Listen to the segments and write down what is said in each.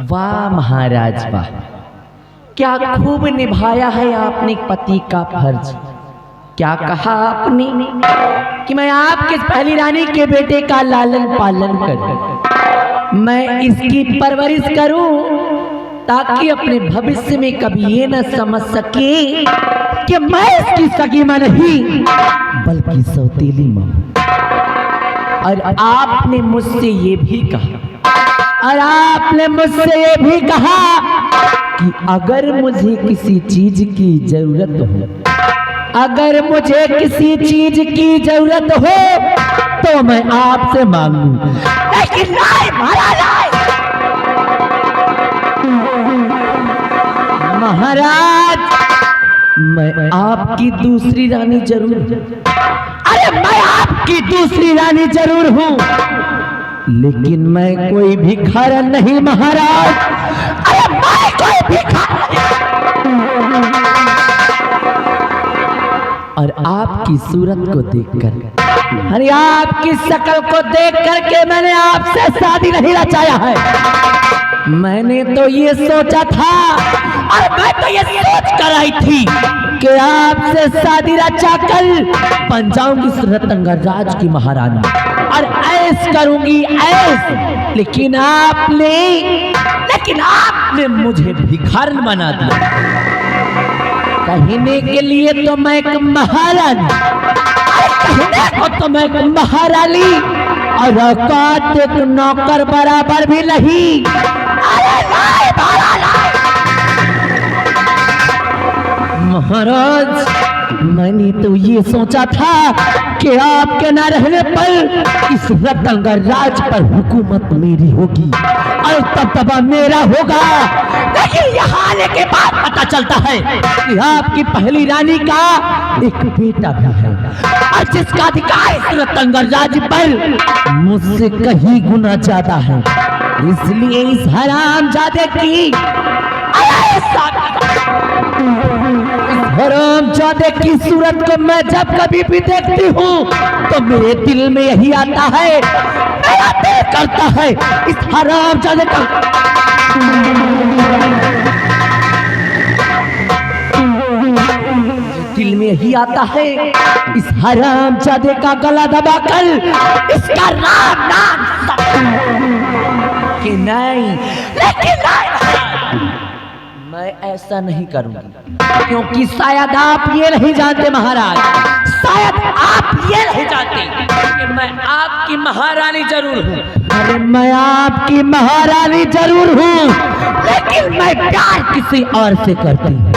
वाह महाराज वाह, क्या खूब निभाया है आपने पति का फर्ज। क्या कहा आपने कि मैं आपके पहली रानी के बेटे का लालन पालन करूं, मैं इसकी परवरिश करूं ताकि अपने भविष्य में कभी ये न समझ सके कि मैं इसकी सगी मां नहीं बल्कि सौतेली मां। और आपने मुझसे ये भी कहा, और आपने मुझसे ये भी कहा कि अगर मुझे किसी चीज की जरूरत हो, अगर मुझे किसी चीज की जरूरत हो तो मैं आपसे मांगू, लेकिन नहीं महाराज, महाराज मैं आपकी दूसरी रानी जरूर, अरे मैं आपकी दूसरी रानी जरूर हूं, लेकिन मैं कोई भिखारन नहीं महाराज। अरे मैं कोई भिखारन नहीं। और आपकी सूरत को देखकर, अरे आपकी शक्ल को देख करके मैंने आपसे शादी नहीं रचाया है। मैंने तो ये सोचा था, और मैं तो ये सोच कर आई थी कि आपसे शादी रचा कर बन जाऊंगी रतनगढ़ की महारानी और ऐश करूंगी ऐश, लेकिन आपने मुझे भिखारन बना दिया। कहने के लिए तो मैं एक महारानी, कहने को तो मैं एक महारानी, और औकात एक नौकर बराबर भी नहीं। अरे महाराज मैंने तो ये सोचा था कि आपके न रहने पर इस रतनगढ़ राज पर हुकूमत मेरी होगी और तब मेरा होगा, लेकिन यहाँ आने के बाद पता चलता है कि आपकी पहली रानी का एक बेटा भी है और जिसका अधिकार इस रतनगढ़ राज पर मुझसे कहीं गुना ज्यादा है। इसलिए इस हरामजादे की हरामजादे की सूरत को मैं जब कभी भी देखती हूँ तो मेरे दिल में यही आता है, मेरा दिल करता है इस हरामजादे का दिल में यही आता है इस हरामजादे का गला दबाकर इसका राम नाम कि नहीं, लेकिन मैं ऐसा नहीं करूंगी, क्योंकि शायद आप ये नहीं जानते महाराज, शायद आप ये नहीं जानते कि मैं आपकी महारानी जरूर हूँ। अरे मैं आपकी महारानी जरूर हूँ, लेकिन मैं प्यार किसी और से करती हूँ।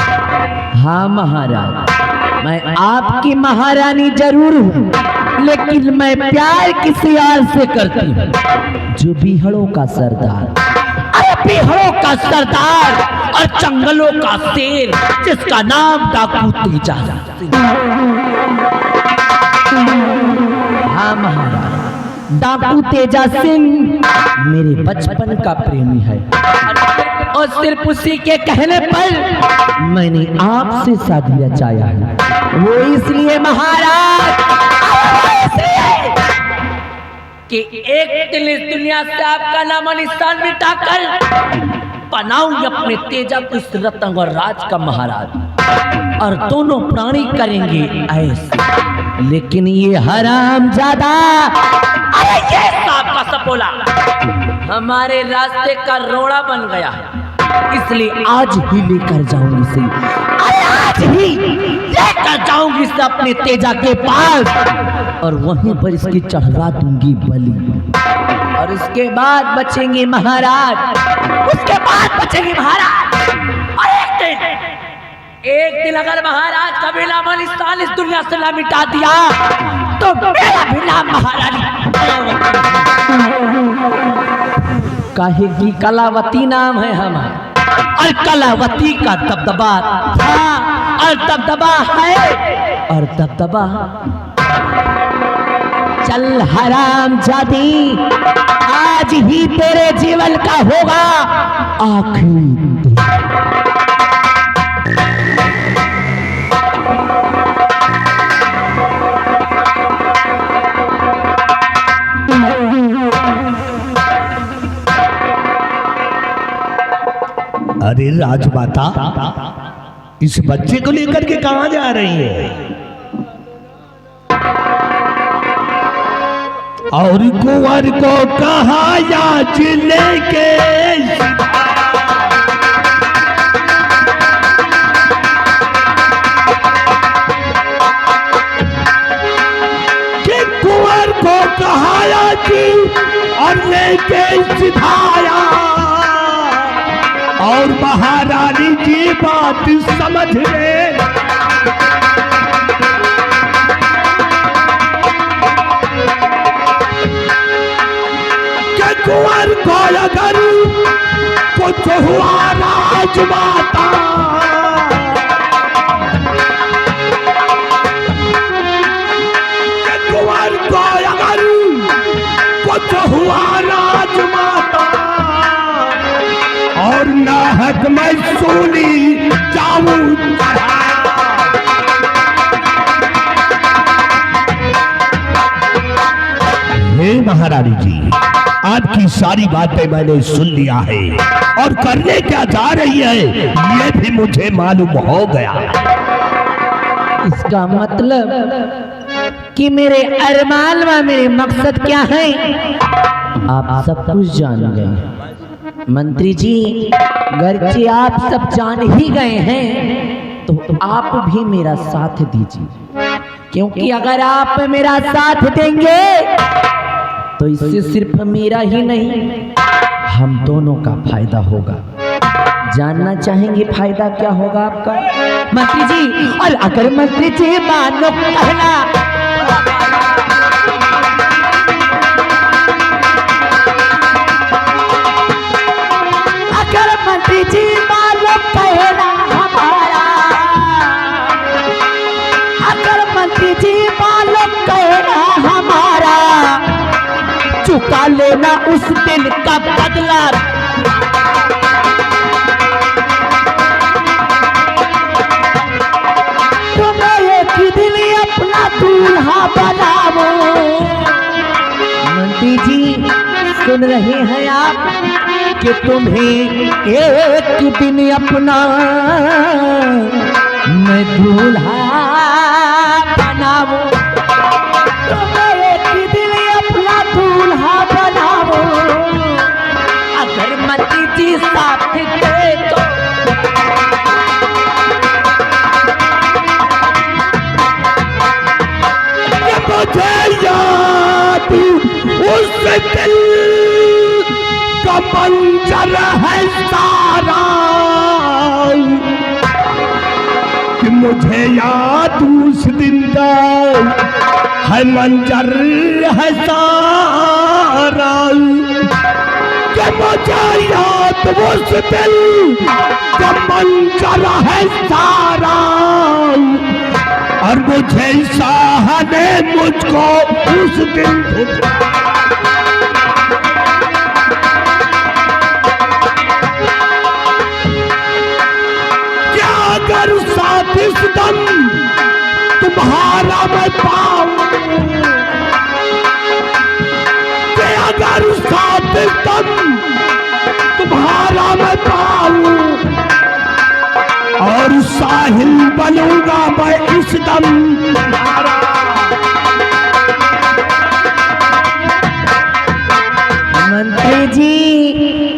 हाँ महाराज मैं आपकी महारानी जरूर हूँ, लेकिन मैं प्यार किसी और से करती हूँ, जो बीहड़ों का सरदार, अरे बीहड़ों का सरदार और जंगलों का शेर जिसका नाम डाकू तेजा सिंह। हाँ महाराज डाकू तेजा सिंह मेरे बचपन का प्रेमी है, और सिर्फ उसी के कहने पर मैंने आपसे शादी रचाया है। वो इसलिए महाराज कि एक दिन इस दुनिया से आपका नाम निशान मिटाकर बनाऊंगी अपने तेजा को इस रतनगढ़ राज का महाराज, और दोनों प्राणी करेंगे ऐसे। लेकिन ये हरामजादा, अरे ये सांप का सपोला हमारे रास्ते का रोड़ा बन गया है, इसलिए आज ही लेकर जाऊंगी इसे, आज ही लेकर जाऊंगी इसे अपने तेजा के पास और वहीं पर इसकी चढ़वा दूंगी बलि, और उसके बाद बचेंगे महाराज, उसके बाद बचेंगे महाराज। और एक दिन अगर महाराज का भी नाम निशान इस दुनिया से ना मिटा दिया तो मेरा भी नाम महारानी काहे की कलावती नाम है हमारा, और कलावती का दबदबा था और दबदबा है और दबदबा। चल हरामजादी आज ही तेरे जीवन का होगा आखिरी दिन। अरे राजमाता, इस बच्चे को लेकर के कहां जा रही है? और कुंवर को कहा याच लेके कुंवर को कहाया जी और लेके सिधाया, और महारानी जी बात समझ ले। कि कुंवर को अगर कुछ हुआ राजमाता, कुंवर को अगर कुछ हुआ राजमाता, और नाहक मैं सूली जाऊं चढ़ा। हे महारानी जी, आपकी सारी बातें मैंने सुन लिया है, और करने क्या जा रही है ये भी मुझे मालूम हो गया। इसका मतलब कि मेरे अरमान व मेरे मकसद क्या है आप सब कुछ जान गए। मंत्री जी, गर्चे आप सब जान ही गए हैं तो आप भी मेरा साथ दीजिए, क्योंकि अगर आप मेरा साथ देंगे तो इससे सिर्फ मेरा ही नहीं हम दोनों का फायदा होगा। जानना चाहेंगे फायदा क्या होगा आपका मंत्री जी? और अगर मंत्री जी मानो कहना, अगर मंत्री जी मानो कहना हमारा, अगर मंत्री जी मानो कहना हमारा, चुका लेना उस दिन का बदला। अपना दूल्हा बनाओ। मंत्री जी सुन रहे हैं आप कि तुम्हें एक दिन अपना मैं दूल्हा बनाओ, तुम्हें एक दिन अपना दूल्हा बनाओ। अगर मंत्री जी साथ दे तो मुझे याद उस दिल का मंजर है सारा, कि मुझे याद उस दिन का है मंजर है सारा, कि मुझे याद उस दिल का मंजर है सारा, और मुझे शाह ने मुझको उस दिन क्या अगर साथ इस दम तुम्हारा मैं पाऊं, क्या अगर साथ इस दम तुम्हारा मैं पाऊं, और साहिल बनूंगा मैं इस दम तुम्हारा। मंत्री जी,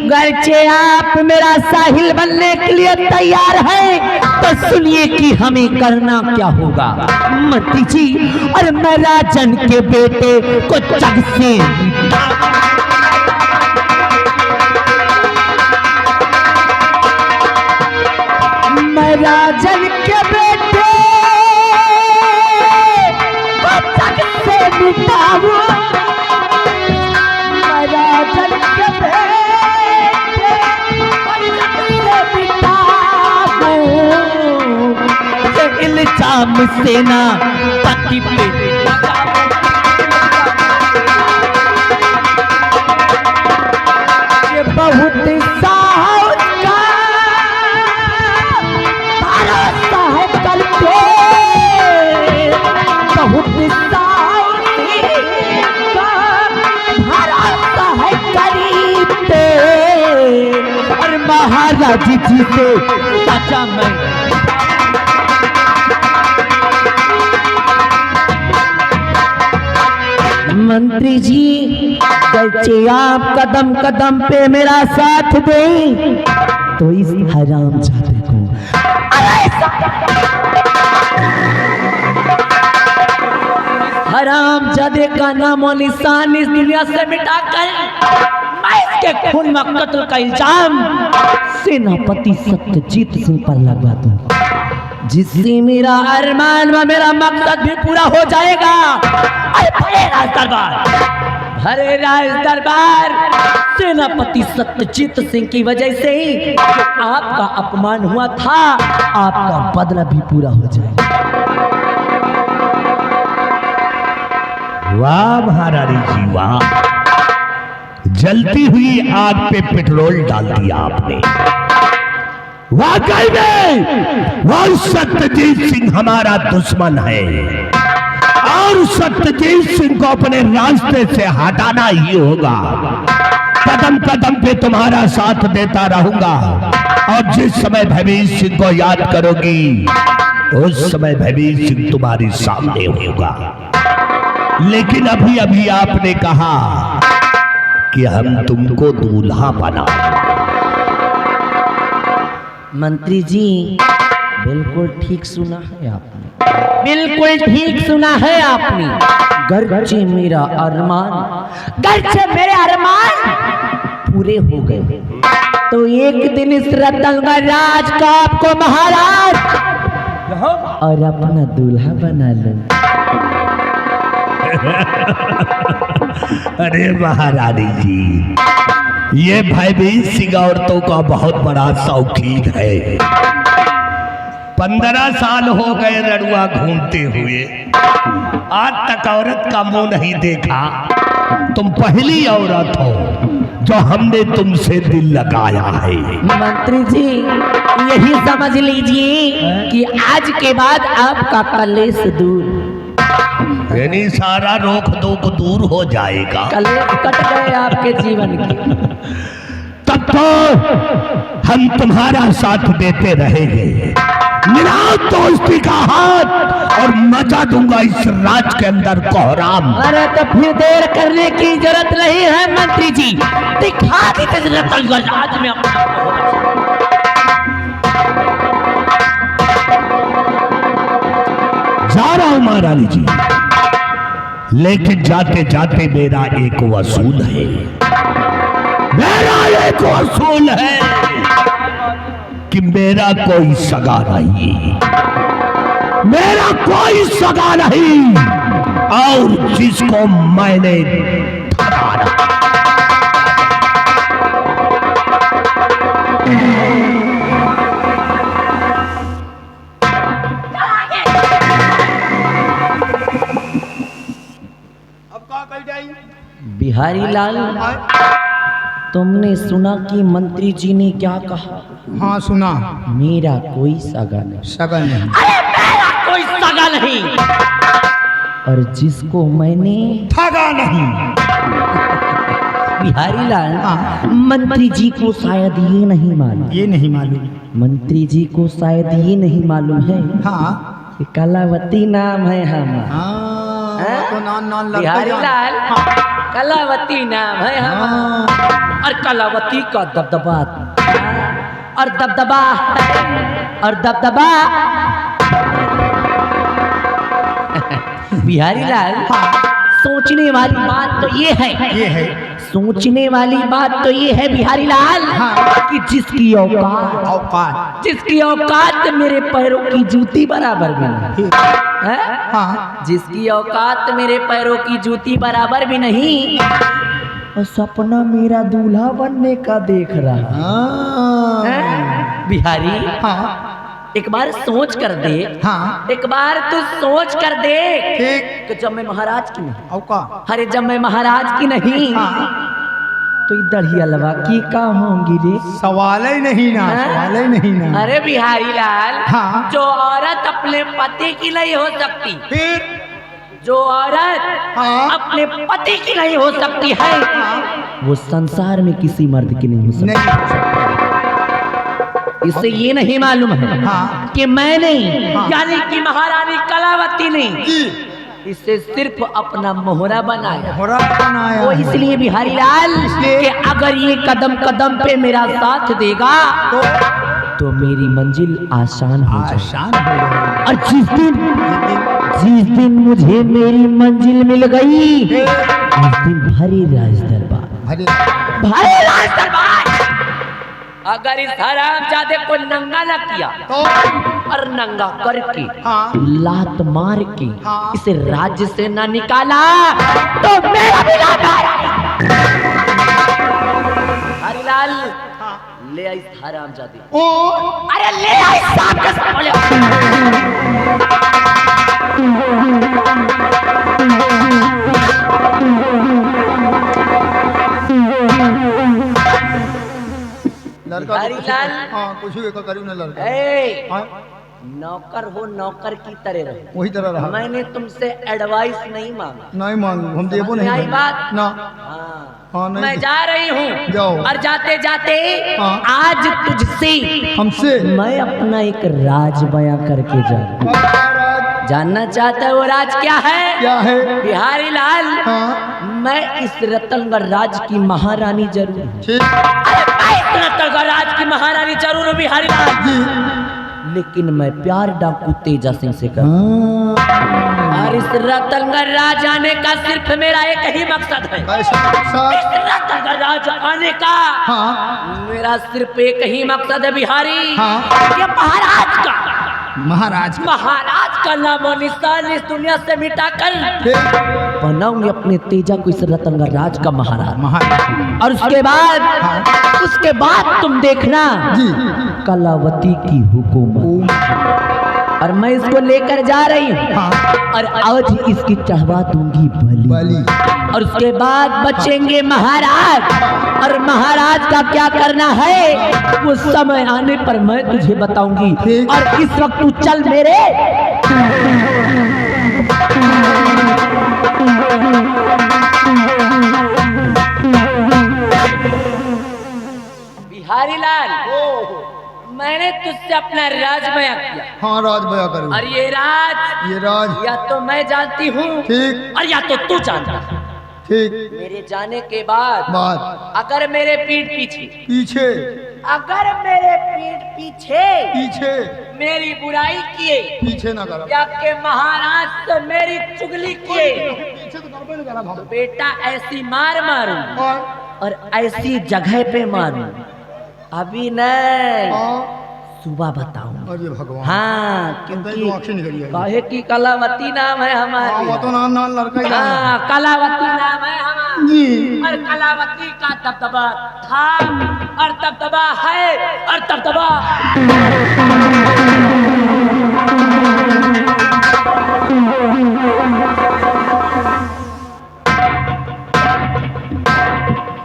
गर्चे आप मेरा साहिल बनने के लिए तैयार हैं तो सुनिए कि हमें करना क्या होगा। मंत्री जी, और मैं राजन के बेटे को जग से मैं राजन के बेटे को जग से मिटाऊं, मैं राजन के बेटे को जग से मिटाऊं। ये इल्जाम सेना पति पे ये बहुत साहस का भरोसा है करते, बहुत साहस का भरोसा है करीते, और महाराज महाराज जी से। चाचा मैं मंत्री जी, बच्चे आप कदम कदम पे मेरा साथ दें तो इस हरामजादे को हरामजादे का नाम और निशान इस दुनिया से मिटाकर मैं इसके खून में कत्ल का इल्जाम सेनापति सत्यजीत सिंह पर लगवा दूं, जिससे मेरा अरमान व मेरा मकसद भी पूरा हो जाएगा। अरे भरे राज दरबार सेनापति सत्यजीत सिंह की वजह से ही आपका अपमान हुआ था, आपका बदला भी पूरा हो जाएगा। वाह महारानी जी वाह, जलती हुई आग पे पेट्रोल डाल दिया आपने। वाकई में वो सत्यजीत सिंह हमारा दुश्मन है और सत्यजीत सिंह को अपने रास्ते से हटाना ही होगा। कदम कदम पे तुम्हारा साथ देता रहूंगा और जिस समय भैवीर सिंह को याद करोगी उस समय भैवीर सिंह तुम्हारे सामने होगा। लेकिन अभी अभी आपने कहा कि हम तुमको दूल्हा बना। मंत्री जी बिल्कुल ठीक सुना है आपने, बिल्कुल ठीक सुना है आपने। गर्चे मेरा अरमान, गर्चे मेरे अरमान पूरे हो गए तो एक दिन इस रतनगढ़ राज का आपको महाराज और अपना दूल्हा बना लो। अरे महारानी जी, ये भयभीत सिंह औरतों का बहुत बड़ा शौकीन है। 15 साल हो गए रड़ुआ घूमते हुए, आज तक औरत का मुंह नहीं देखा। तुम पहली औरत हो जो हमने तुमसे दिल लगाया है। मंत्री जी यही समझ लीजिए कि आज के बाद आपका कलेश दूर, यानी सारा रोक टोक दूर हो जाएगा। कलेश कट गए आपके जीवन के। तब तो हम तुम्हारा साथ देते रहेंगे। मेरा दोस्ती का हाथ और मचा दूंगा इस राज के अंदर कोहराम। अरे तो फिर देर करने की जरूरत नहीं है मंत्री जी, दिखा दीजिए रतनगढ़ राज में अपना। जा रहा हूं महारानी जी, लेकिन जाते जाते मेरा एक वसूल है, मेरा एक वसूल है कि मेरा कोई सगा नहीं, मेरा कोई सगा नहीं और जिसको मैंने ठगाना। बिहारी लाल, तुमने सुना कि मंत्री जी ने क्या कहा? हाँ सुना। मेरा कोई सगा नहीं। सगा नहीं। अरे मेरा कोई सगा नहीं और जिसको मैंने ठगा नहीं। बिहारी लाल, मंत्री जी को शायद ये नहीं मालूम, ये नहीं मालूम। मंत्री जी को शायद ये नहीं मालूम है हाँ कि कलावती नाम है हमारा। हाँ तो नान बिहारी लाल, कलावती नाम है हमारा और कलावती का दबदबा और दबदबा और दबदबा। बिहारी लाल, सोचने वाली बात तो ये है, सोचने वाली बात तो ये है बिहारी लाल कि जिसकी औकात जिसकी औकात मेरे पैरों की जूती बराबर भी नहीं है, जिसकी औकात मेरे पैरों की जूती बराबर भी नहीं, और सपना मेरा दूल्हा बनने का देख रहा है। बिहारी, एक बार सोच कर दे, एक बार तू सोच कर दे कि जब मैं महाराज की नहीं, अरे जब मैं महाराज की नहीं तो दढ़िया लवा की का होंगी रे? सवाल ही नहीं ना, सवाल ही नहीं ना। अरे बिहारी लाल, जो औरत अपने पति की नहीं हो सकती, फिर जो औरत अपने पति की नहीं हो सकती है, वो संसार में किसी मर्द की नहीं हो सकती। इससे ये नहीं मालूम है हाँ। कि मैंने हाँ। यानी कि महारानी कलावती ने जी इससे सिर्फ अपना मोहरा बनाया। मोहरा बनाया वो है। इसलिए बिहारी लाल इसलिए? कि अगर ये कदम कदम पे मेरा साथ देगा तो मेरी मंजिल आसान हो जाए। आसान हो जाएगा। और जिस दिन मुझे मेरी मंजिल मिल गई उस दिन भारी राज दरबार अरे भारी राज दरबार अगर इस हरामजादे को नंगा न किया तो और नंगा करके हाँ लात मार के हाँ। इसे राज्य से न निकाला तो मेरा भी हरिलाल हाँ। ले आई हरामजादे। ओ अरे ले आई सांप के सामने। लड़का बिहारी लाल। हाँ कुछ भी करूँ ना लड़का ए, हाँ नौकर हो नौकर की तरह रहो। वही तरह रहा मैंने तुमसे एडवाइस नहीं मांगा। नहीं मांगू हम देवो समझ नहीं में आई मांगू। बात? ना हाँ। हाँ, नहीं। मैं जा रही हूँ जाओ। और जाते जाते हाँ। आज तुझसे हमसे मैं अपना एक राज बयां करके जा रहा हूं। जानना चाहता है वो राज क्या है? क्या है बिहारी लाल हाँ मैं इस रतनगढ़ राज की महारानी जरूर हूँ। ठीक अरे मैं इस रतनगढ़ राज की महारानी जरूर हूँ बिहारी लाल जी लेकिन मैं प्यार डाकू तेजा सिंह से कर हाँ और इस रतनगढ़ राज आने का सिर्फ मेरा एक ही मकसद है। ऐसा इस रतनगढ़ राज आने का हाँ मेरा सिर्फ एक ही मकसद है बिहारी। हाँ। ये महाराज महाराज का नाम और निशान इस दुनिया से मिटाकर ठीक बनाऊंगी अपने तेजा को इस रतनगढ़ राज का महाराज। महाराज और उसके बाद तुम देखना जी कलावती की हुकूमत और मैं इसको लेकर जा रही हूँ हाँ और आज इसकी चढ़वा दूंगी बलि बलि और उसके बाद बचेंगे महाराज और महाराज का क्या करना है वो समय आने पर मैं तुझे बताऊंगी। ठीक। और इस वक्त तू चल मेरे बिहारी लाल मैंने तुझसे अपना राज बयां किया हाँ राज बया करूँ और ये राज या तो मैं जानती हूँ ठीक और या तो तू जानता है। ठीक मेरे जाने के बाद बात अगर मेरे पीठ पीछे पीछे अगर मेरे पीठ पीछे पीछे मेरी बुराई किए पीछे ना करा या के महाराज से मेरी चुगली किए पीछे तो करबे नहीं करा तो भाव बेटा ऐसी मार मारूं और ऐसी जगह पे मारूं अभी नहीं हाँ सुबह बताऊं। अरे भगवान हाँ तो क्योंकि आँखें निकली आई काहे की कलावती नाम है हाँ हमारी। वो तो नान लड़का ही नाम है। हाँ कलावती नाम है हमारा जी और कलावती का दबदबा था और दबदबा है और दबदबा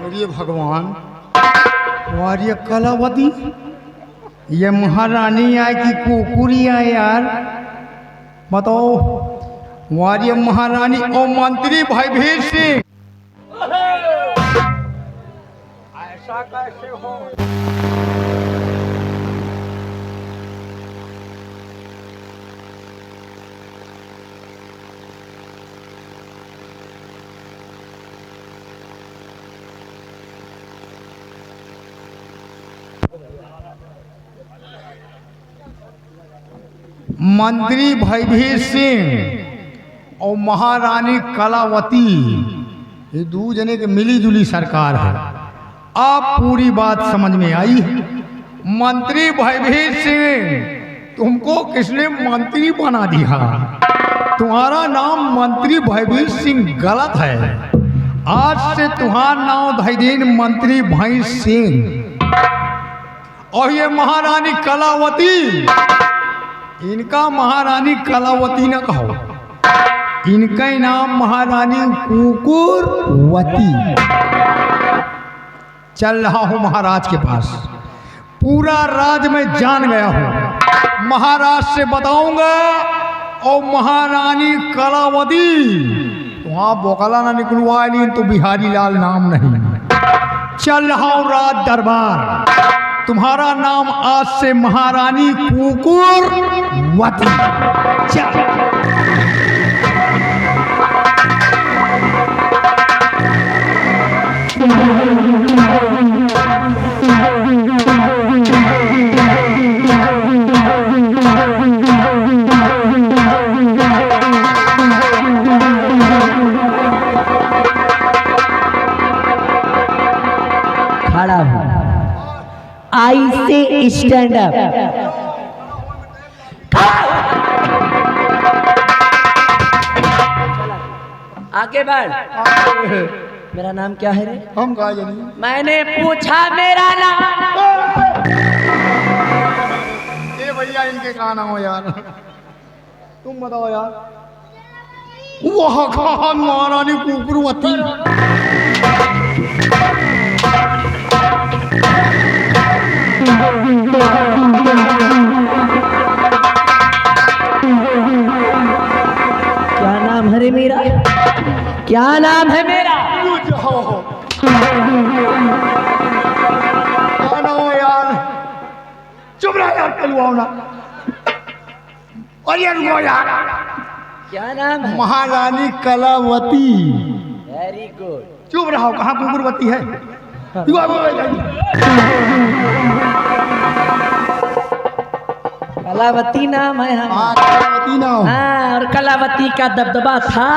अरे भगवान और ये कलावती ये महारानी आए कि कुकुरी आए यार बताओ वार ये महारानी और मंत्री भयभीर सिंह ऐसा कैसे हो मंत्री भयभीर सिंह और महारानी कलावती ये दो जने के मिली जुली सरकार है। अब पूरी बात समझ में आई है। मंत्री भयभीर सिंह तुमको किसने मंत्री बना दिया? तुम्हारा नाम मंत्री भयभीर सिंह गलत है। आज से तुम्हारा नाम धैर्य मंत्री भय सिंह और ये महारानी कलावती इनका महारानी कलावती न कहो, इनका नाम महारानी कुकुरवती। चल रहा हूं महाराज के पास, पूरा राज में जान गया हूं, महाराज से बताऊंगा। और महारानी कलावती वहां बोकला ना निकलवा ली तो बिहारी लाल नाम नहीं। चल रहा हूं राज दरबार, तुम्हारा नाम आज से महारानी कुकुरवती। चल। खड़ा हो, आई से स्टैंड अप। आगे बढ़। मेरा नाम क्या है रे? हम कहा जानी? मैंने पूछा मेरा नाम। ये भैया इनके कहा नाम हो यार, तुम बताओ यार। वह कहा महारानी कुकुरवती। क्या नाम है रे मेरा? क्या नाम है मेरा? यार चुप रहा यार, कलुआओ ना। और ये रुको यार, क्या नाम है? महारानी कलावती। Very good. चुप रहो, कहाँ कुकुरवती है? कलावती नाम है हम। हाँ, कलावती नाम। हाँ, और कलावती का दबदबा था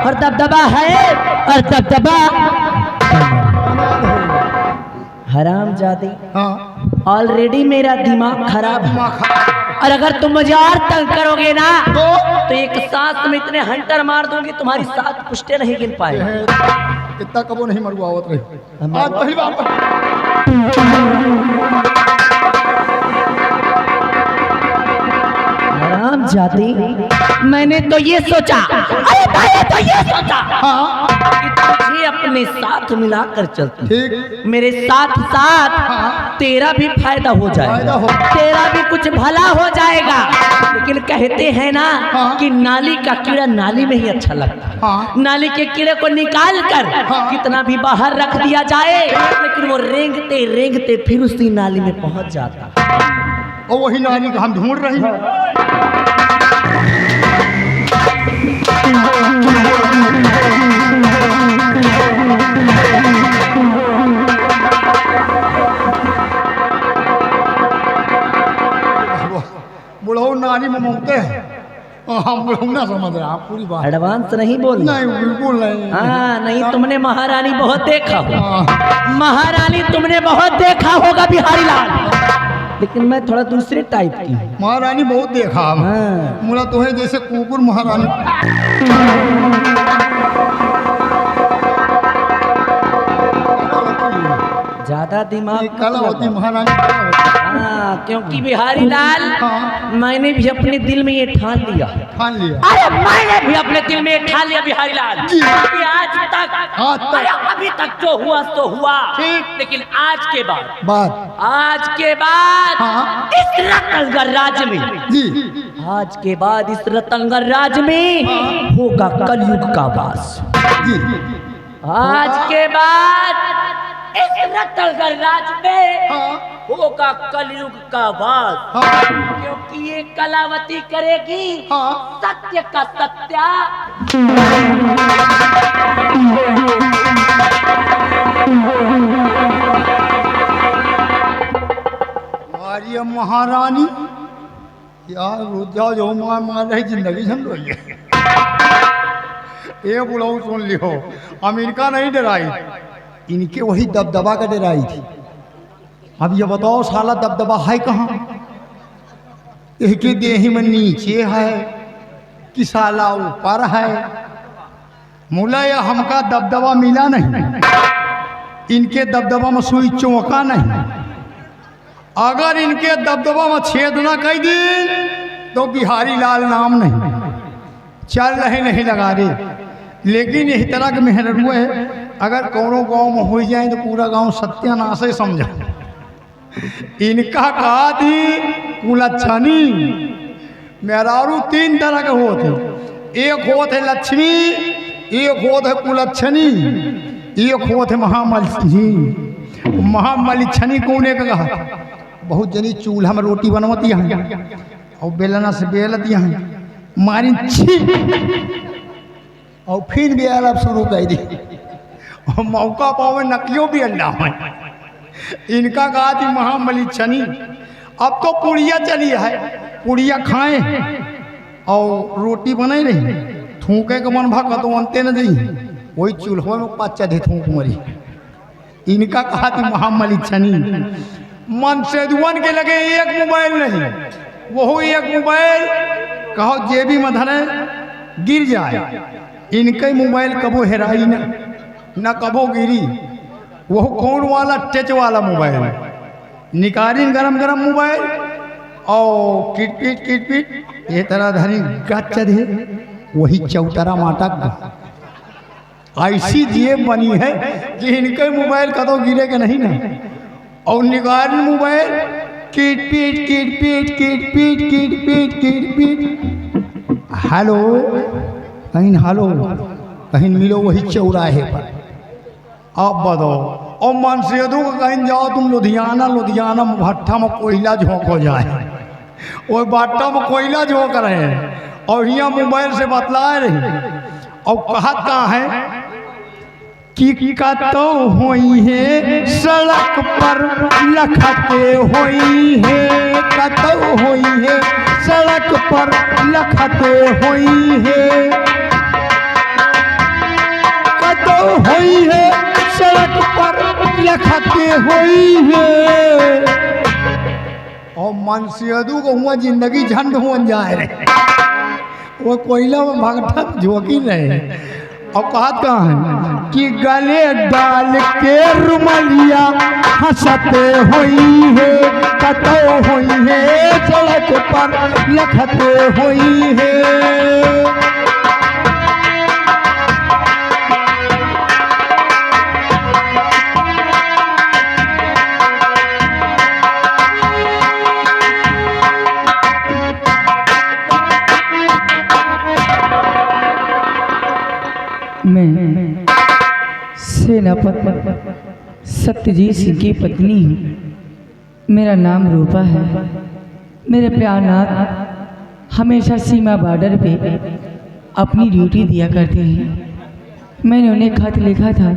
और दबदबा है और दबदबा हरामजादी। हाँ, ऑलरेडी मेरा दिमाग खराब है, दिमाग खराब। और अगर तुम मुझे और तंग करोगे ना तो एक सांस में इतने हंटर मार दूंगी तुम्हारी 7 पुष्टे नहीं गिन पाए। इतना कबो नहीं मरुआ होत रही। आज पहली हरामजादी, मैंने तो ये सोचा, अरे मैंने तो ये सोचा कि तुझे अपने साथ मिलाकर चलती, ठीक। मेरे साथ साथ तेरा भी फायदा हो फायदा जाएगा, हो। तेरा भी कुछ भला हो जाएगा। लेकिन कहते हैं ना कि नाली का कीड़ा नाली में ही अच्छा लगता है। हाँ। नाली के कीड़े को निकाल कर कितना भी बाहर रख दिया जाए, लेकिन वो रेंगते रेंगते फिर उसी नाली में पहुंच जाता। और वही नानी को हम ढूंढ रहे हैं। बुढ़ऊ नानी में मुमते हैं, हम बुढ़ऊ ना समझ रहे। आप पूरी बात एडवांस नहीं बोल। नहीं, बिल्कुल नहीं। हाँ नहीं, तुमने महारानी बहुत देखा हो, हाँ। महारानी तुमने बहुत देखा होगा बिहारी लाल, लेकिन मैं थोड़ा दूसरे टाइप की हूँ। महारानी बहुत देखा हम। हाँ। मुला तो है जैसे कुकुर महारानी। ज्यादा दिमाग मत कलावती लगाओ। महारानी कलावती। हाँ, क्योंकि बिहारी लाल हाँ। मैंने भी अपने दिल में ये ठान लिया। ठान लिया। अरे मैंने भी अपने दिल में ये ठान लिया बिहारी लाल जी। कि आज तक अरे अभी तक जो हुआ सो हुआ, ठीक। लेकिन आज के बाद हाँ। इस रतनगर राज्य में, जी। आज के बाद इस रतनगर राज्य में होगा कलयुग का वास। जी। आज के बाद इस रतनगर राज्य में हाँ। होगा कलयुग का वास, हाँ। क्योंकि ये कलावती करेगी हाँ। सत्य का सत्या। अरे महारानी यार, रुक जाओ, जो मार रही जिंदगी झंड रही है। ये बुलाऊ सुन लियो, अमेरिका नहीं डराई, इनके वही दबदबा का डराई थी। अब ये बताओ साला दबदबा है कहाँ? इनके देह में नीचे है कि साला ऊपर है? मुला ये हमका दबदबा मिला नहीं, इनके दबदबा में सुई चौंका नहीं। अगर इनके दबदबा में छेद न कर दी तो बिहारी लाल नाम नहीं, चल रहे नहीं लगा रे। लेकिन इस तरह के मेहनत हुए अगर कौनों गांव में हो जाए तो पूरा गांव सत्यानाश ही समझा। इनका कहा थी कुलच्छनी। मेहरारू 3 तरह के होते, एक होते लक्ष्मी, एक होते कुलच्छनी, एक होते महामलसी। महामलिछनी कोने का कहा बहुत जनी चूल्हा में रोटी बनवती हैं और बेलना से बेलती हैं मारी छी और फिर भी अलग शुरू कर दी और मौका पावे नकलियों भी अंडा है। इनका कहा थी महामलिछनी अब तो पुड़िया चली है, पुड़िया खाएं और रोटी बनाई रही थूके के मन भाग तो अंते न दी वही चूल्हे में पाचा दे थूक मरी। इनका कहा थी महामलिछनी मन से दुवन के लगे एक मोबाइल नहीं वो एक मोबाइल कहो जेबी में धरे गिर जाए। इनका मोबाइल कबो हेराई न कबो गिरी। वो कौन वाला टच वाला मोबाइल निकाली गरम गरम मोबाइल और किट पीट ये तरह धरी गच्छ दे वही चौतरा माटक ऐसी जेब बनी है कि इनके मोबाइल का तो गिरेगा नहीं ना। और निकाल मोबाइल किट पीट हेलो कहीं मिलो वही चौराहे पर। अब बताओ और मन से दो कहीं जाओ तुम लुधियाना में भट्टा में कोयला झोंक हो जाए और भट्टा में कोयला झोंक रहे हैं और यहाँ मोबाइल से बतला रही और कहा है कि कतो होई है सड़क पर लखते होई है कतो होई है सड़क पर लखते होई है कतो होई है सड़क पर लखते होई है। और मन से अदू को हुआ जिंदगी झंड हो जाए रहे वो कोयला में भागता झोंकी रहे। और कहा है कि गले डाल के रुमलिया हंसते होई है कतो होई है सड़क पर लखते होई है। मैं सेनापति सत्यजीत सिंह की पत्नी हूँ। मेरा नाम रूपा है। मेरे प्यारनाथ हमेशा सीमा बॉर्डर पे अपनी ड्यूटी दिया करते हैं। मैंने उन्हें खत लिखा था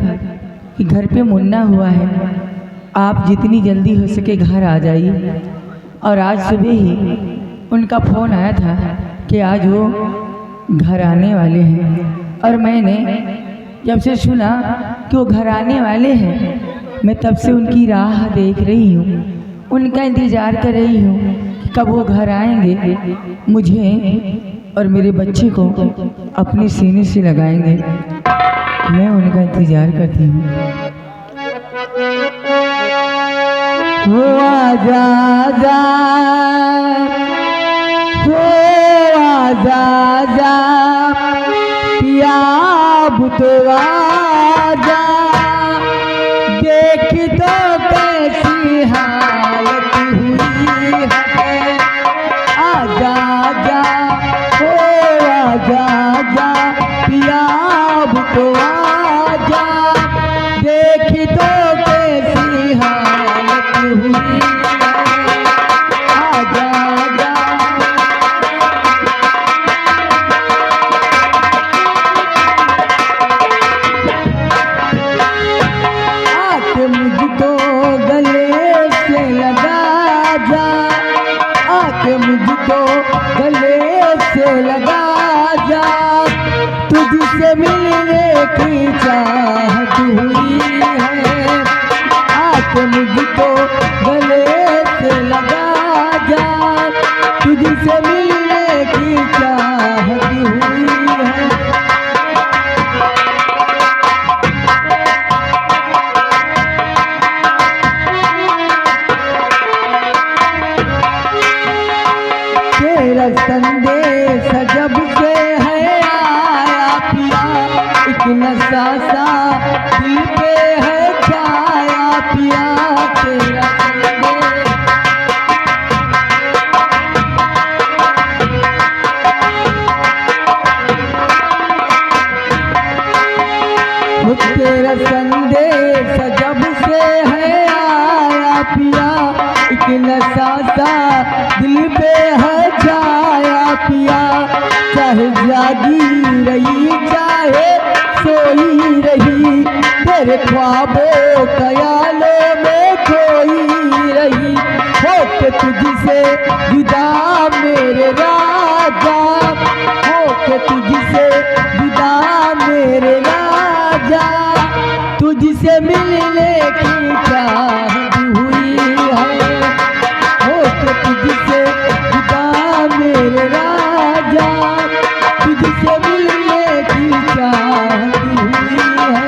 कि घर पे मुन्ना हुआ है, आप जितनी जल्दी हो सके घर आ जाइए। और आज सुबह ही उनका फ़ोन आया था कि आज वो घर आने वाले हैं। और मैंने जब से सुना कि वो घर आने वाले हैं मैं तब से उनकी राह देख रही हूँ, उनका इंतज़ार कर रही हूँ कि कब वो घर आएंगे, मुझे और मेरे बच्चे को अपने सीने से लगाएंगे। मैं उनका इंतज़ार करती हूँ। वो आजा जा वो आजा जा पिया बुतवा जा देख तो कैसी हालत हुई है। आजा जा ओ आजा जा पिया बुतवा जा देख तो कैसी हालत हुई है। आजा जा मुझको गले से लगा जा आके मुझको गले से लगा जा तुझसे मिलने की चाहत हुई है। आके मुझको गले से लगा जा तुझसे मिलने की चाहत हुई है। तेरा संदेश जब से है आया पिया एक नशा सा दिल पे है छाया पिया। तेरा तेरा संदेश जब से है चाहे जागी रही चाहे सोई रही, तेरे ख्वाबों ख्यालों में खोई रही, होके तुझसे जुदा मेरे राजा, होके तुझसे जुदा मेरे राजा, तुझसे मिलने की चाहत हुई है, होके तुझसे जुदा मेरे राजा, तुझसे मिलने की चाहत हुई है।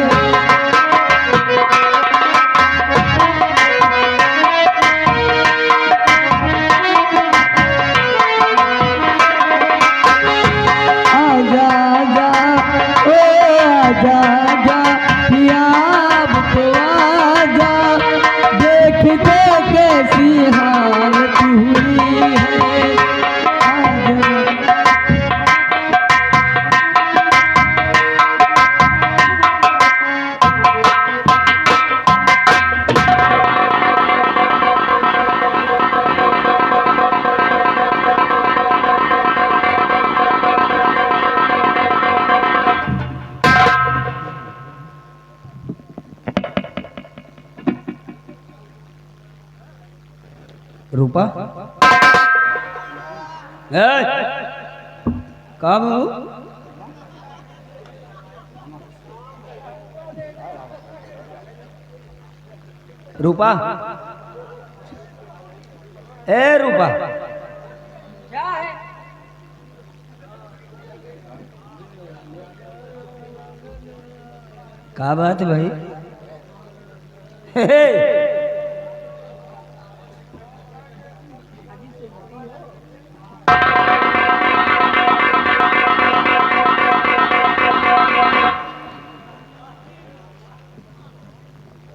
आजा आजा ओ आजा आजा याब तो आजा, देख तो कैसी हालत हुई है, आजा। रूपा कब रूपा ए रूपा क्या है? क्या बात है भाई? हे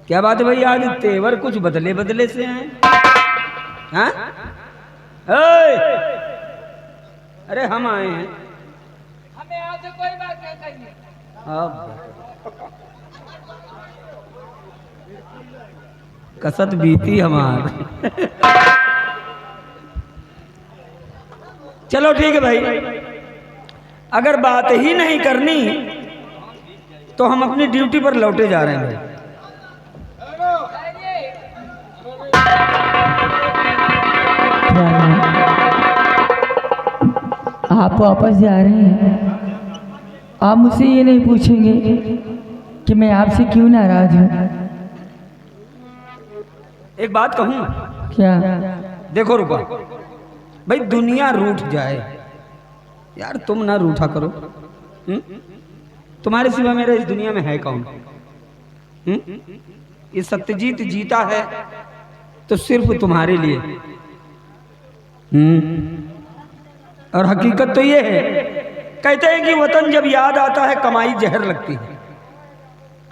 क्या बात है भाई? आज तेवर कुछ बदले बदले से हैं। हाँ? अरे हम आए हैं, हमें आज कोई बात नहीं करनी। अब कसत बीती हमार। चलो ठीक है भाई, अगर बात ही नहीं करनी तो हम अपनी ड्यूटी पर लौटे जा रहे हैं भाई। आप वापस जा रहे हैं, आप मुझसे ये नहीं पूछेंगे कि मैं आपसे क्यों नाराज हूँ? एक बात कहूँ क्या? देखो रूपा भाई, दुनिया रूठ जाए यार, तुम ना रूठा करो। तुम्हारे सिवा मेरा इस दुनिया में है कौन? ये सत्यजीत जीता है तो सिर्फ तुम्हारे लिए। और हकीकत तो ये है, कहते हैं कि वतन जब याद आता है कमाई जहर लगती है।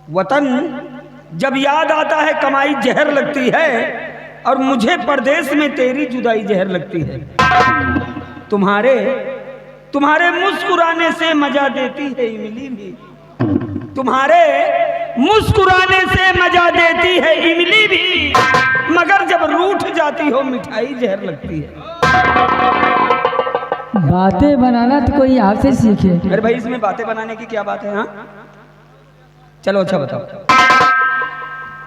वतन जब याद आता है कमाई जहर लगती है, और मुझे परदेश में तेरी जुदाई जहर लगती है। तुम्हारे मुस्कुराने से मजा देती है इमली भी, तुम्हारे मुस्कुराने से मजा देती है इमली भी, मगर जब रूठ जाती हो मिठाई जहर लगती है। बातें बनाना तो कोई आपसे सीखे। अरे भाई, इसमें बातें बनाने की क्या बात है? हाँ चलो अच्छा बताओ,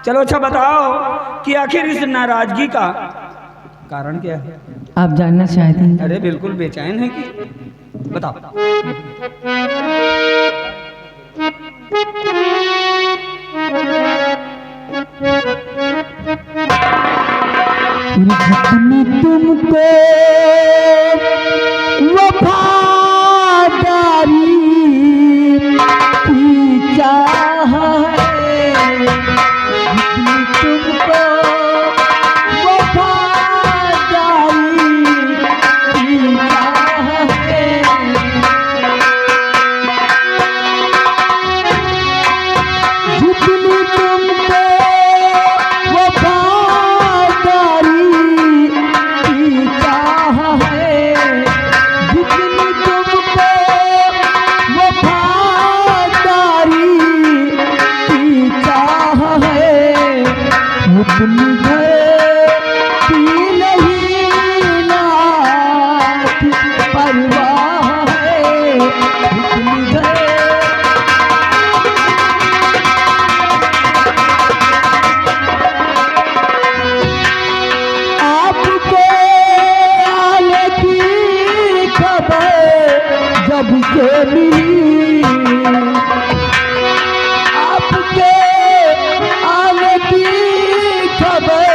चलो अच्छा बताओ कि आखिर इस नाराजगी का कारण क्या है? आप जानना चाहते हैं? अरे बिल्कुल बेचैन है कि बताओ। तुमको वफादारी की चाह है, तुमको वफादारी की चाह है, जितनी तुमको वफादारी की चाह मिली, आपके आने की खबर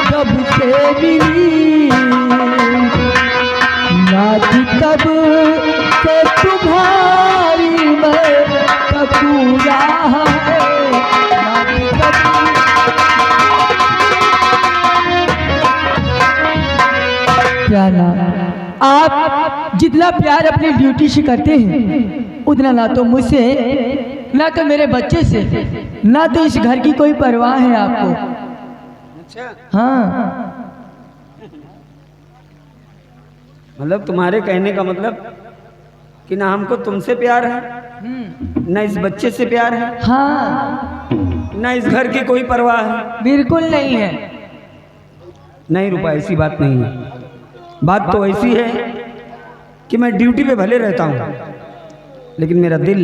कब से मिली, नाच कब से तुम्हारी मैं कपूरा है, नाच कब। प्यारा, आप जितना प्यार अपनी ड्यूटी से करते हैं उतना ना तो मुझसे, ना तो मेरे बच्चे से, ना तो इस घर की कोई परवाह है आपको। अच्छा, हाँ, मतलब तुम्हारे कहने का मतलब कि ना हमको तुमसे प्यार है, ना इस बच्चे से प्यार है, हाँ, ना इस घर की कोई परवाह है। बिल्कुल नहीं है। नहीं रूपा, ऐसी बात नहीं है। बात तो ऐसी है कि मैं ड्यूटी पे भले रहता हूँ, लेकिन मेरा दिल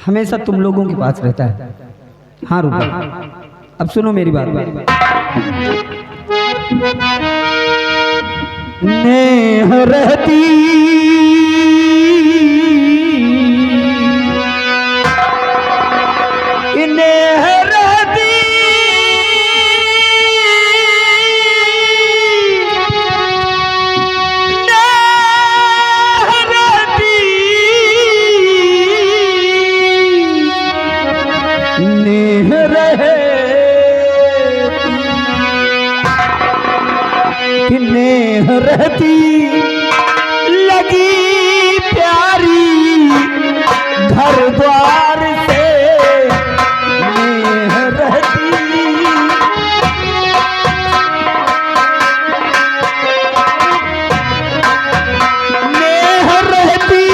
हमेशा तुम लोगों के पास रहता है। हाँ रूपा, अब सुनो मेरी बात। नेह रहती नेह रहती नेह रहे कि नेह रहती लगी प्यारी घर द्वार से, नेह रहती नेह रहती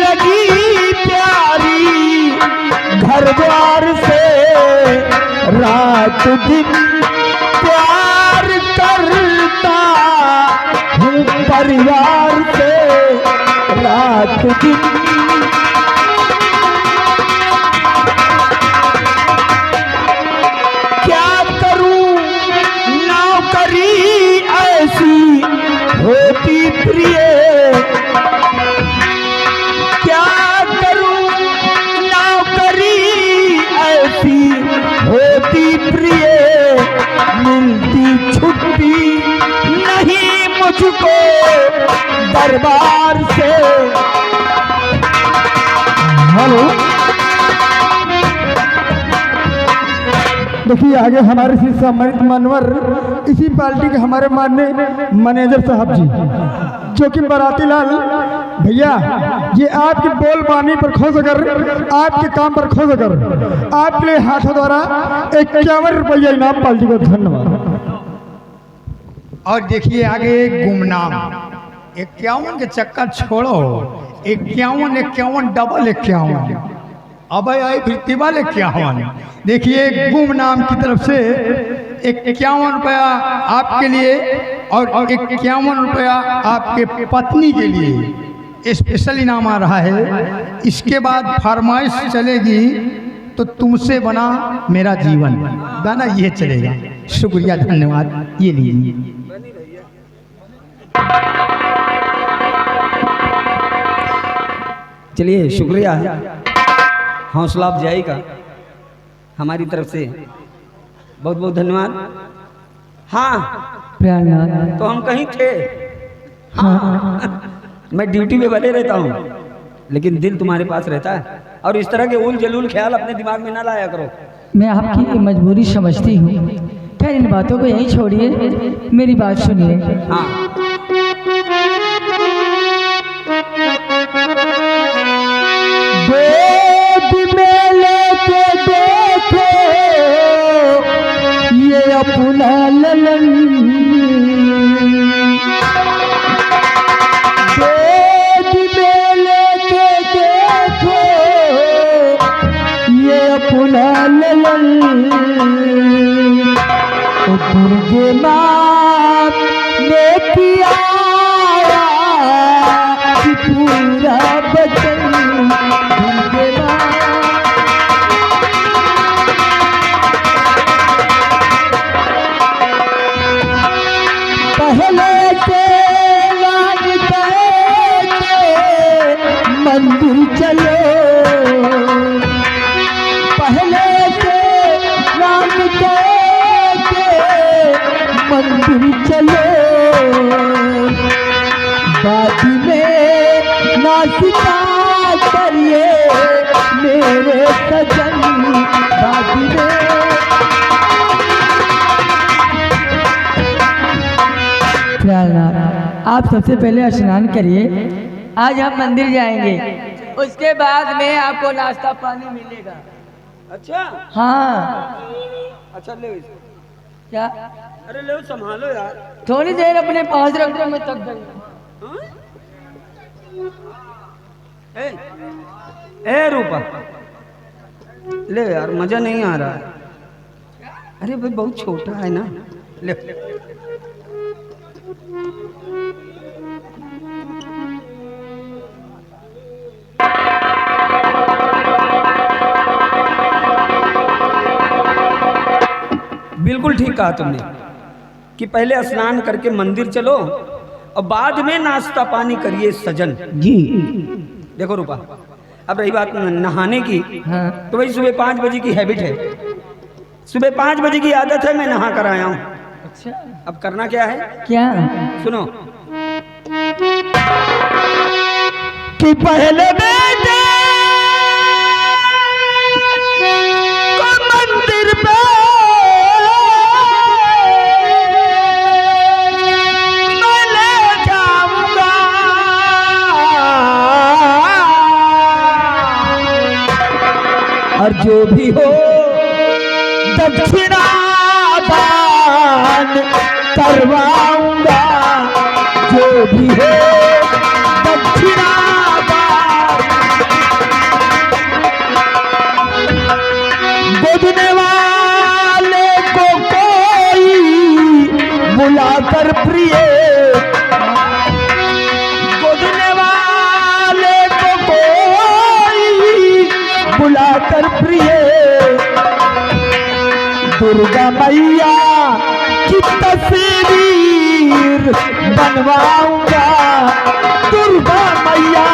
लगी प्यारी घर द्वार से, रात दिन प्यार करता हूँ परिवार से, रात दिन क्या करूं नौकरी ऐसी होती प्रिय, क्या करूं नौकरी ऐसी होती प्रिय, मिलती छुट्टी नहीं मुझको दरबार से। हेलो, देखिए आगे हमारे श्री सम्मानित मानवर इसी पार्टी के हमारे माननीय मैनेजर साहब जी, जो कि बाराती लाल भैया, ये आपकी बोल बानी पर खोज कर, आपके काम पर खोज कर, आपके लिए हाथों द्वारा 51 रुपया इनाम पार्टी को धन्यवाद। और देखिए आगे गुमनाम 51 के चक्कर छोड़ो, 51 डबल 51 अब आई फिर तिबल 51। देखिए गुमनाम की तरफ से 51 रुपया आपके लिए और 51 रुपया आपके पत्नी के लिए स्पेशल इनाम आ रहा है। इसके बाद फरमाइश चलेगी तो तुमसे बना मेरा जीवन, गाना ये चलेगा। शुक्रिया, धन्यवाद, ये लीजिए। चलिए शुक्रिया, हौसला अफजाई का हमारी तरफ से बहुत बहुत धन्यवाद। हाँ प्यारनाथ, तो हम कहीं थे। हाँ मैं ड्यूटी में बने रहता हूँ, लेकिन दिल तुम्हारे पास रहता है। और इस तरह के उल जलूल ख्याल अपने दिमाग में ना लाया करो। मैं आपकी मजबूरी समझती हूँ। खैर इन बातों को यहीं छोड़िए, मेरी बात सुनिए। हाँ गोद में लेके देखो ये अपना ललन, गोद में लेके देखो ये अपना ललन, दुर्गे माँ ने किया कि पूरा बचन, दुर्गे माँ पहले से लाज कहते मंदिर चलो, पहले से नाम दे के मंदिर चलो, बाद में नाश्ता करिए मेरे सजन, बाद में। आप सबसे पहले स्नान करिए, आज हम मंदिर जाएंगे, उसके बाद में आपको नाश्ता पानी मिलेगा। अच्छा हाँ। अच्छा ले इसे। क्या? अरे ले संभालो यार। थोड़ी देर अपने पास रख दो, मैं तक गई। ए, ए रूपा ले यार, मजा नहीं आ रहा है। अरे भाई बहुत छोटा है ना, ले। बिल्कुल ठीक कहा तुमने कि पहले स्नान करके मंदिर चलो और बाद में नाश्ता पानी करिए सजन जी। देखो रूपा, अब रही बात नहाने की, हाँ। तो भाई सुबह 5 बजे की हैबिट है, सुबह 5 बजे की आदत है, मैं नहा कर आया हूँ। अच्छा, अब करना क्या है? क्या? सुनो कि पहले बेटे को मंदिर पे मैं ले जाऊंगा, और जो भी हो दक्षिणा दान करवाऊंगा, जो भी हो दक्षिणा दान। गोदने वाले को कोई बुलाकर प्रिय, गोदने वाले को कोई बुलाकर प्रिय, दुर्गा मैया की तस्वीर बनवाऊंगा, दुर्गा मैया।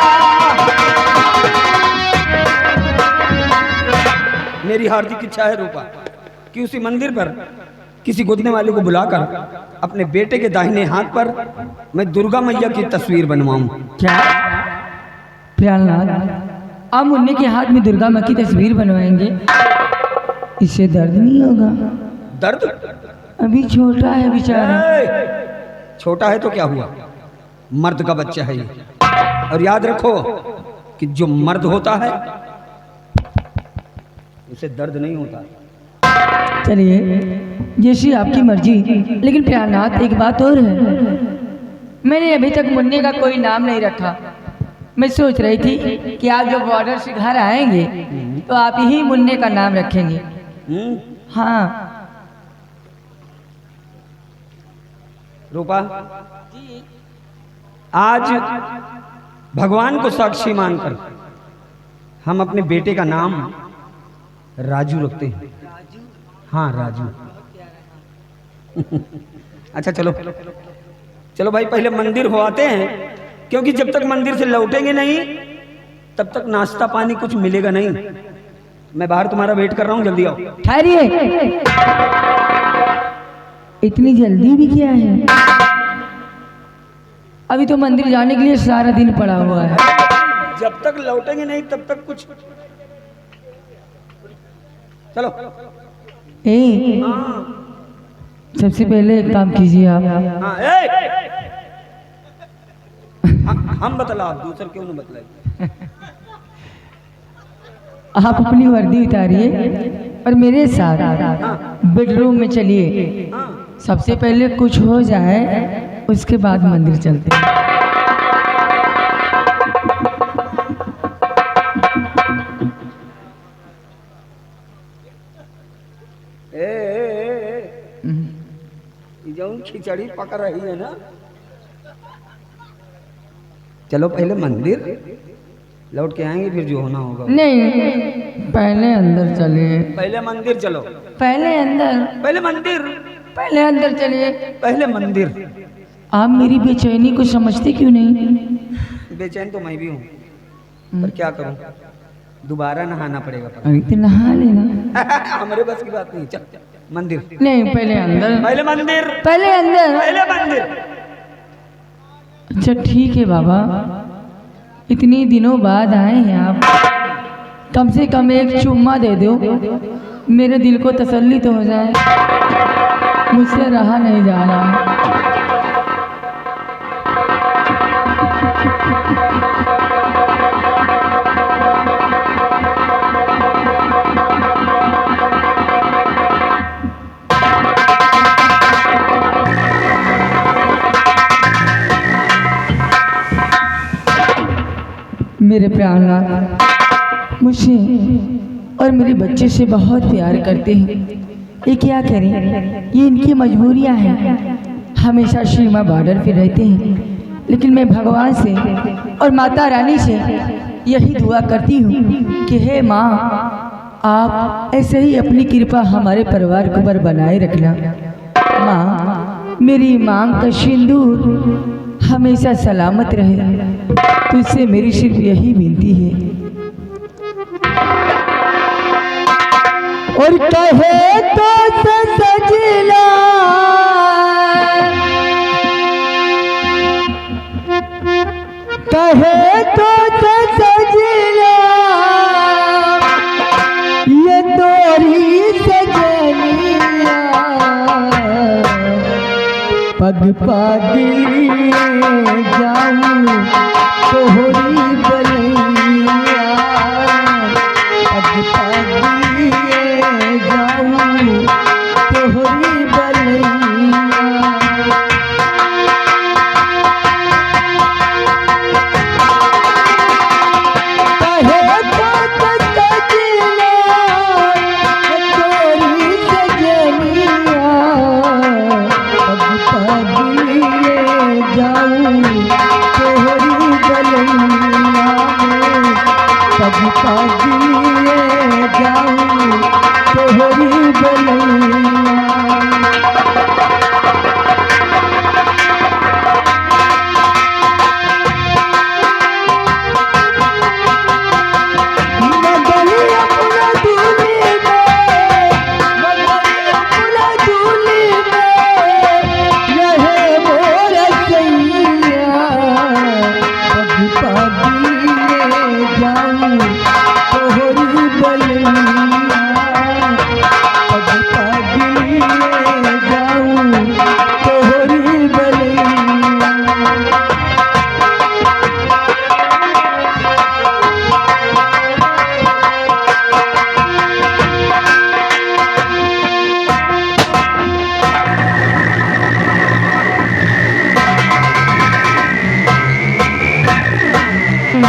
मेरी हार्दिक इच्छा है रूपा कि उसी मंदिर पर किसी गोदने वाले को बुलाकर अपने बेटे के दाहिने हाथ पर मैं दुर्गा मैया की तस्वीर बनवाऊं। क्या? प्यारनाथ, आप मुन्ने के हाथ में दुर्गा माँ की तस्वीर बनवाएंगे, इससे दर्द नहीं होगा? दर्द? अभी छोटा है बेचारा। छोटा है तो क्या हुआ, मर्द का बच्चा है ये। और याद रखो कि जो मर्द होता है उसे दर्द नहीं होता। चलिए, जैसी आपकी मर्जी। लेकिन प्यारनाथ, एक बात और है, मैंने अभी तक मुन्ने का कोई नाम नहीं रखा। मैं सोच रही थी कि आप जब बॉर्डर से घर आएंगे तो आप ही मुन्ने का नाम रखेंगे। हाँ। रूपा, आज भगवान को साक्षी मानकर हम अपने बेटे का नाम राजू रखते हैं। हाँ, राजू। अच्छा चलो चलो भाई, पहले मंदिर हो आते हैं, क्योंकि जब तक मंदिर से लौटेंगे नहीं तब तक नाश्ता पानी कुछ मिलेगा नहीं। मैं बाहर तुम्हारा वेट कर रहा हूँ, जल्दी आओ। ठहरिए, इतनी जल्दी भी क्या है? अभी तो मंदिर जाने के लिए सारा दिन पड़ा हुआ है। जब तक लौटेंगे नहीं तब तक कुछ। चलो। सबसे पहले एक काम कीजिए आप। हाँ, हम बतला, आप दूसर क्यों नहीं बतलाए? आप अपनी वर्दी उतारिए और मेरे साथ बेडरूम में चलिए। सबसे पहले कुछ हो जाए, उसके बाद मंदिर चलते हैं। जौन खिचड़ी पक रही है ना, चलो पहले मंदिर लौट के आएंगे, फिर जो होना होगा। नहीं, पहले अंदर चलिए। पहले मंदिर चलो। पहले अंदर। पहले मंदिर। पहले अंदर चलिए। पहले मंदिर। आप मेरी बेचैनी को समझते क्यों नहीं? बेचैन तो मैं भी हूँ, पर क्या करूं, दोबारा नहाना पड़ेगा। अरे तो नहा लेना। हमारे बस की बात नहीं, चल मंदिर। नहीं, पहले अंदर। पहले मंदिर, पहले अंदर। पहले मंदिर। अच्छा ठीक है बाबा, इतनी दिनों बाद आए हैं आप, कम से कम एक चुम्मा दे दो, मेरे दिल को तसल्ली तो हो जाए, मुझसे रहा नहीं जा रहा। मेरे प्यारनाथ मुझे और मेरे बच्चे से बहुत प्यार करते हैं। ये क्या करें, ये इनकी मजबूरियां हैं। हमेशा सीमा बॉर्डर पे रहते हैं, लेकिन मैं भगवान से और माता रानी से यही दुआ करती हूँ कि हे माँ, आप ऐसे ही अपनी कृपा हमारे परिवार को ऊपर बनाए रखना। माँ, मेरी मांग का सिंदूर हमेशा सलामत रहे, तुझसे मेरी सिर्फ यही विनती है। और कहे तो सजना, कहे तो सजना, ये तोरी सजनिया, पग पागी जाऊं तोहरी बलैया, पग पागी जाऊं तोहरी बलैया। कहे तो सजना, तोरी सजनिया, पग पागी जाऊं तोहरी बलैया, पग पागी